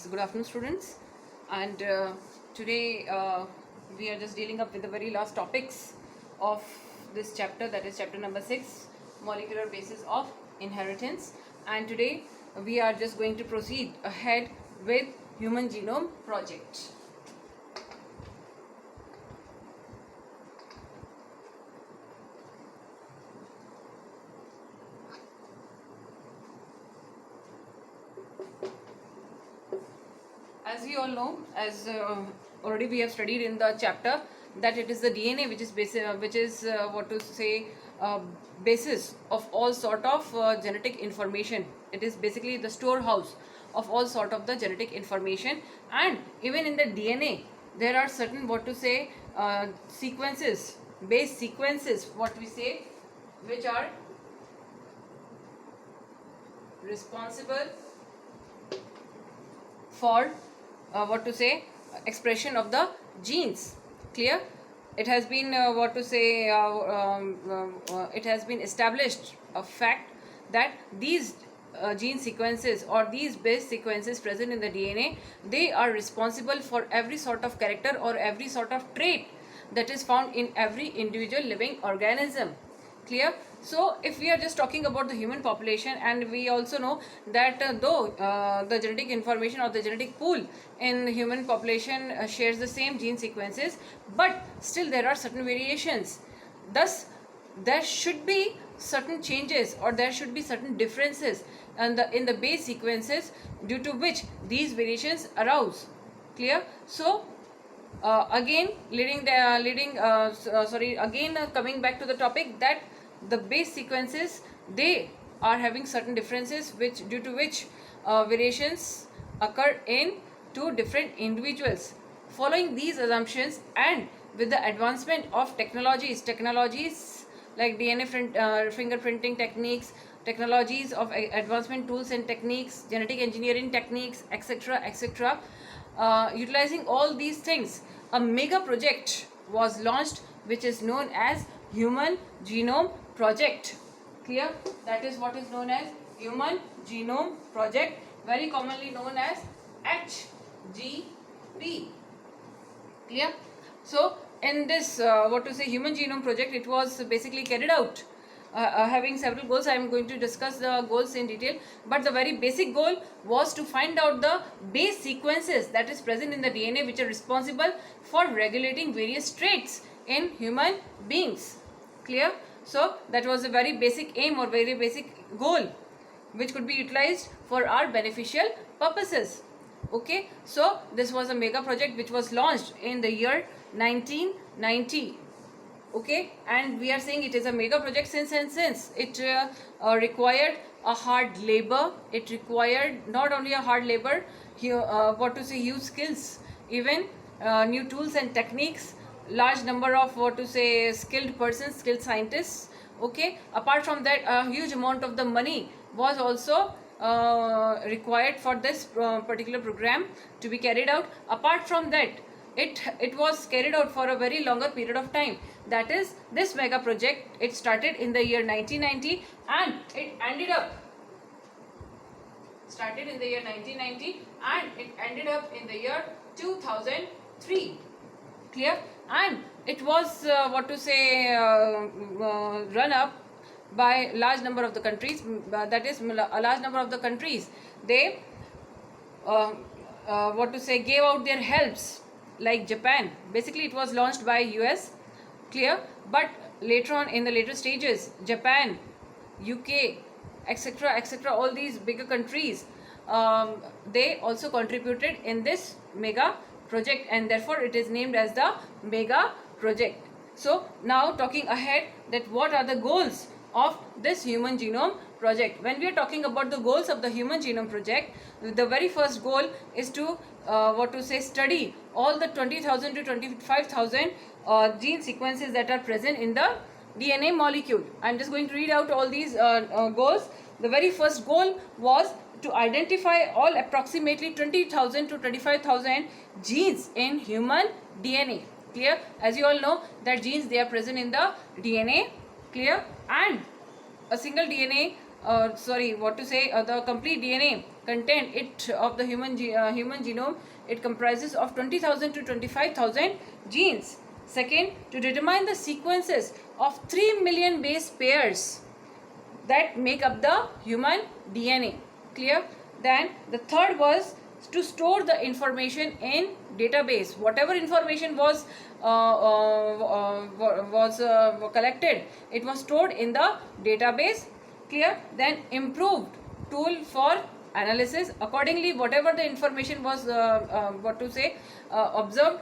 So good afternoon, students. And today we are just dealing up with the very last topics of this chapter, that is chapter number 6, molecular basis of inheritance. And today we are just going to proceed ahead with Human Genome Project. As we all know, as already we have studied in the chapter, that it is the DNA which is basis of all sort of genetic information. It is basically the storehouse of all sort of the genetic information, and even in the DNA there are certain sequences, base sequences, which are responsible for expression of the genes. Clear? It has been it has been established a fact that these gene sequences or these base sequences present in the DNA, they are responsible for every sort of character or every sort of trait that is found in every individual living organism. Clear? So if we are just talking about the human population, and we also know that though the genetic information or the genetic pool in the human population shares the same gene sequences, but still there are certain variations. Thus there should be certain changes or there should be certain differences in the base sequences, due to which these variations arouse. Clear? So again coming back to the topic, that the base sequences, they are having certain differences due to which variations occur in two different individuals. Following these assumptions, and with the advancement of technologies like DNA fingerprinting techniques, technologies of advancement tools and techniques, genetic engineering techniques, etc., utilizing all these things, a mega project was launched, which is known as Human Genome Project. Clear? That is what is known as Human Genome Project, very commonly known as HGP. Clear? So in this Human Genome Project, it was basically carried out having several goals. I am going to discuss the goals in detail, but the very basic goal was to find out the base sequences that is present in the DNA, which are responsible for regulating various traits in human beings. Clear? So that was a very basic aim or very basic goal, which could be utilized for our beneficial purposes. Okay, so this was a mega project which was launched in the year 1990. Okay, and we are saying it is a mega project since it required a hard labor. It required not only a hard labor, huge skills, even new tools and techniques, large number of skilled persons, skilled scientists. Okay, apart from that, a huge amount of the money was also required for this particular program to be carried out. Apart from that, it was carried out for a very longer period of time. That is, this mega project, it started in the year 1990 and it ended up in the year 2003. Clear? And it was run up by large number of the countries. That is, a large number of the countries, they gave out their helps, like Japan. Basically it was launched by US. Clear? But later on, in the later stages, Japan, UK, etc., all these bigger countries, they also contributed in this mega project, and therefore it is named as the mega project. So now talking ahead, that what are the goals of this Human Genome Project. When we are talking about the goals of the Human Genome Project, the very first goal is to study all the 20,000 to 25,000 gene sequences that are present in the DNA molecule. I am just going to read out all these goals. The very first goal was to identify all approximately 20,000 to 25,000 genes in human DNA. Clear? As you all know that genes, they are present in the DNA. Clear? And a single DNA, the complete DNA content of the human genome, it comprises of 20,000 to 25,000 genes. Second, to determine the sequences of 3 million base pairs that make up the human DNA. Clear? Then the third was to store the information in database. Whatever information was collected, it was stored in the database. Clear? Then improved tool for analysis. Accordingly, whatever the information was observed,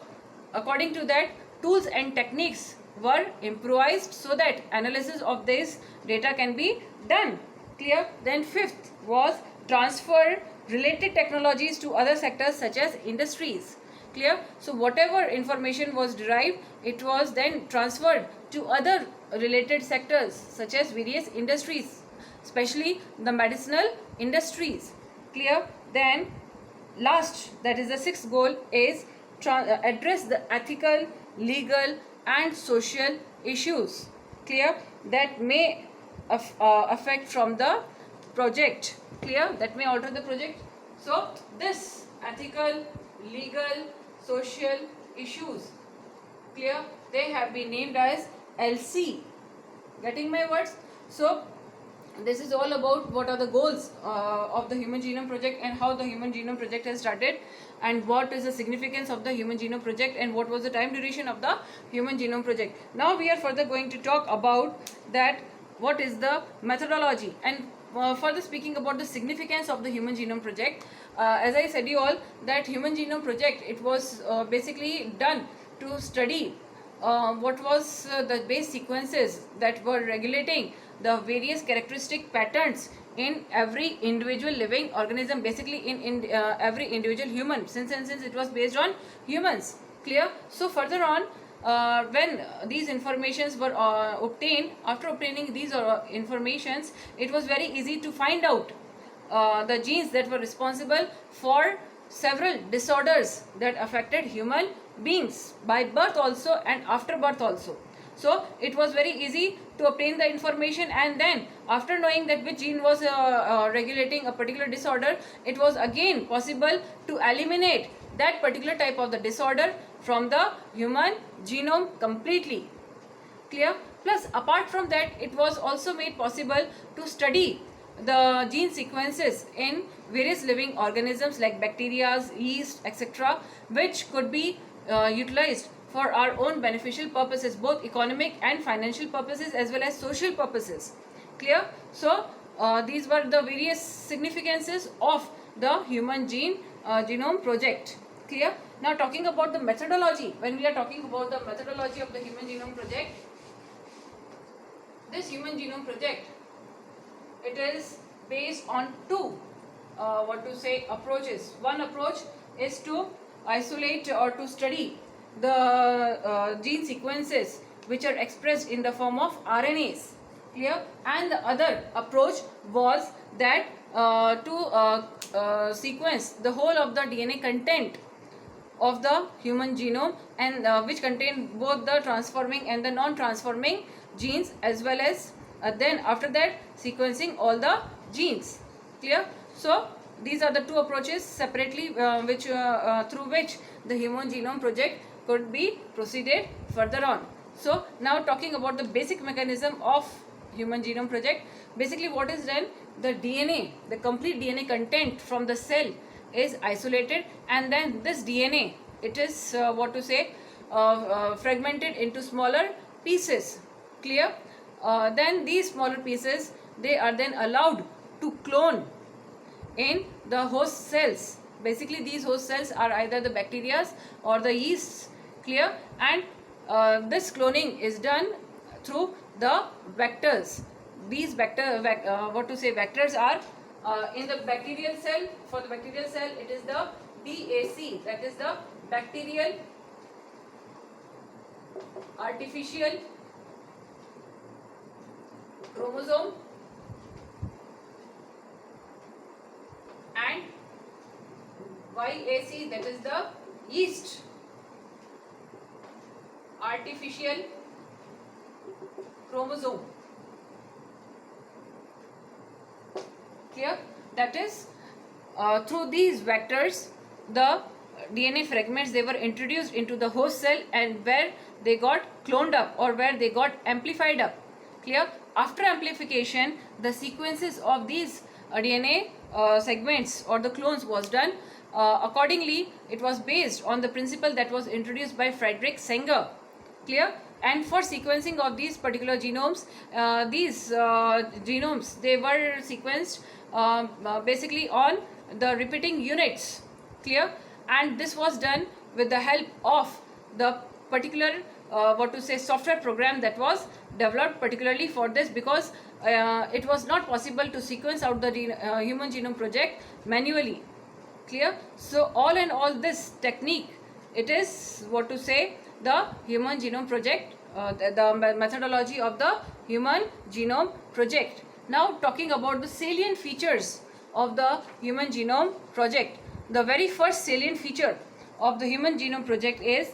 according to that, tools and techniques were improvised so that analysis of this data can be done. Clear? Then fifth was transfer related technologies to other sectors such as industries. Clear? So whatever information was derived, it was then transferred to other related sectors such as various industries, especially the medicinal industries. Clear? Then last, that is the sixth goal, is address the ethical, legal and social issues. Clear? That may affect from the project. Clear? That may alter the project. So this ethical, legal, social issues, clear, they have been named as LC. Getting my words? So this is all about what are the goals of the Human Genome Project and how the Human Genome Project has started, and what is the significance of the Human Genome Project and what was the time duration of the Human Genome Project. Now we are further going to talk about that what is the methodology, and further speaking about the significance of the Human Genome Project. As I said you all, that Human Genome Project, it was basically done to study what was the base sequences that were regulating the various characteristic patterns in every individual living organism, basically in every individual human, since it was based on humans. Clear? So further on, when these informations were obtained, after obtaining these informations, it was very easy to find out the genes that were responsible for several disorders that affected human beings by birth also and after birth also. So it was very easy to obtain the information, and then after knowing that which gene was regulating a particular disorder, it was again possible to eliminate that particular type of the disorder from the human genome completely. Clear? Plus apart from that, it was also made possible to study the gene sequences in various living organisms like bacteria, yeast, etc., which could be utilized for our own beneficial purposes, both economic and financial purposes as well as social purposes. Clear? So these were the various significances of the Human Genome Project. Clear? Now talking about the methodology, when we are talking about the methodology of the Human Genome Project, this Human Genome Project, it is based on two approaches. One approach is to isolate or to study the gene sequences which are expressed in the form of RNAs. Clear? And the other approach was that to sequence the whole of the DNA content of the human genome, and which contain both the transforming and the non-transforming genes, as well as then after that sequencing all the genes. Clear? So these are the two approaches separately which through which the Human Genome Project could be proceeded further on. So now talking about the basic mechanism of Human Genome Project, basically what is done, the DNA, the complete DNA content from the cell is isolated, and then this DNA, it is fragmented into smaller pieces. Clear? Then these smaller pieces, they are then allowed to clone in the host cells. Basically these host cells are either the bacteria or the yeasts. Clear? And this cloning is done through the vectors. These vectors are in the bacterial cell. For the bacterial cell, it is the BAC, that is the bacterial artificial chromosome, and YAC, that is the yeast artificial chromosome. Clear? That is through these vectors, the DNA fragments, they were introduced into the host cell, and where they got cloned up or where they got amplified up. Clear? After amplification, the sequences of these DNA segments or the clones was done. Accordingly, it was based on the principle that was introduced by Frederick Sanger. Clear? And for sequencing of these particular genomes, these genomes, they were sequenced basically on the repeating units. Clear? And this was done with the help of the particular software program that was developed particularly for this, because it was not possible to sequence out the Human Genome Project manually. Clear? So all in all, this technique, it is the Human Genome Project, the methodology of the Human Genome Project. Now talking about the salient features of the Human Genome Project. The very first salient feature of the Human Genome Project is,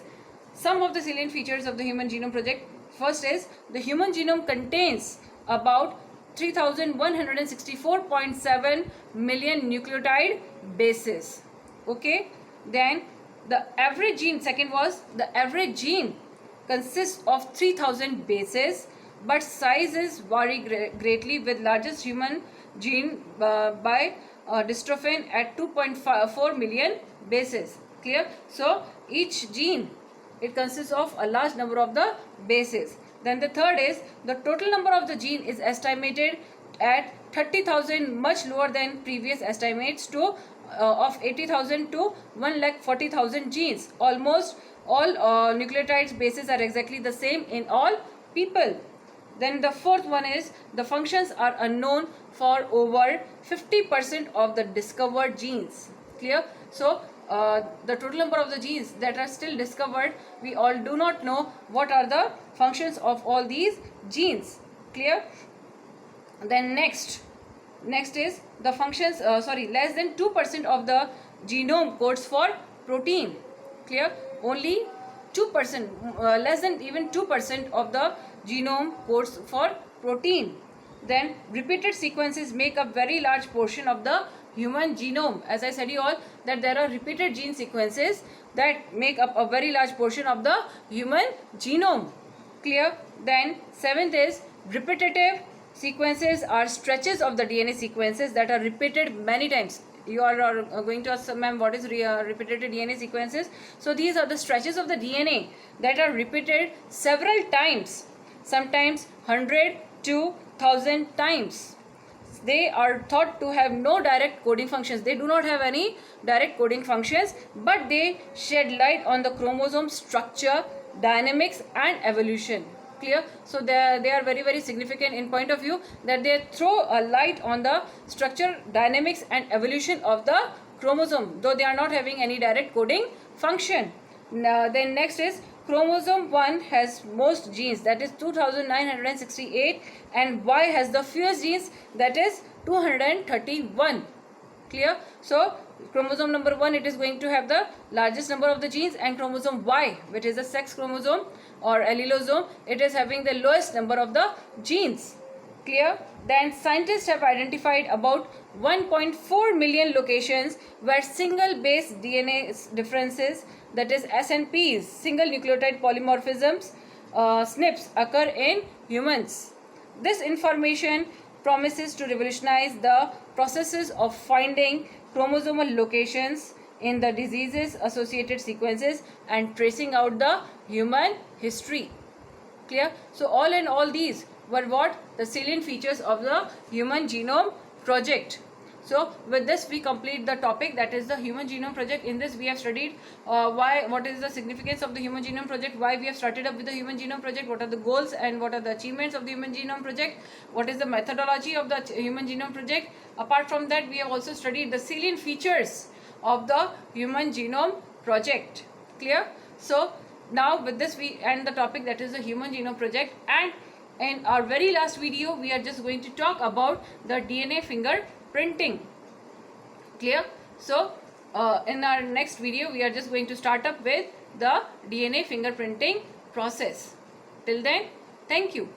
some of the salient features of the Human Genome Project. First is, the human genome contains about 3164.7 million nucleotide bases. Okay. Then the average gene, second was, the average gene consists of 3000 bases, but sizes vary greatly, with largest human gene by dystrophin at 2.4 million bases. Clear? So each gene, it consists of a large number of the bases. Then the third is, the total number of the gene is estimated at 30,000, much lower than previous estimates to of 80,000 to 1,40,000 genes. Almost all nucleotides bases are exactly the same in all people. Then the fourth one is, the functions are unknown for over 50% of the discovered genes. Clear? So the total number of the genes that are still discovered, we all do not know what are the functions of all these genes. Clear? Then next is the functions, less than 2% of the genome codes for protein. Clear? Only 2%, less than even 2% of the genome codes for protein. Then repeated sequences make a very large portion of the human genome. As I said you all, that there are repeated gene sequences that make up a very large portion of the human genome. Clear? Then seventh is, repetitive sequences are stretches of the DNA sequences that are repeated many times. You all are going to ask, ma'am, what is repeated DNA sequences? So these are the stretches of the DNA that are repeated several times, sometimes 100 to 1000 times. They are thought to have no direct coding functions. They do not have any direct coding functions, but they shed light on the chromosome structure, dynamics and evolution. Clear? So they are very, very significant in point of view that they throw a light on the structure, dynamics and evolution of the chromosome, though they are not having any direct coding function. Now, then next is, chromosome 1 has most genes, that is 2968, and Y has the fewest genes, that is 231. Clear? So chromosome number 1, it is going to have the largest number of the genes, and chromosome Y, which is a sex chromosome or allelosome, it is having the lowest number of the genes. Clear? Then scientists have identified about 1.4 million locations where single base DNA differences, that is SNPs, single nucleotide polymorphisms, SNPs, occur in humans. This information promises to revolutionize the processes of finding chromosomal locations in the diseases associated sequences and tracing out the human history. Clear? So all in all, these were what? The salient features of the Human Genome Project. So with this we complete the topic, that is the Human Genome Project. In this we have studied what is the significance of the Human Genome Project, why we have started up with the Human Genome Project, what are the goals and what are the achievements of the Human Genome Project, what is the methodology of the Human Genome Project. Apart from that, we have also studied the salient features of the Human Genome Project. Clear? So now with this we end the topic, that is the Human Genome Project, and in our very last video we are just going to talk about the DNA fingerprinting. Clear? So in our next video we are just going to start up with the DNA fingerprinting process. Till then, thank you.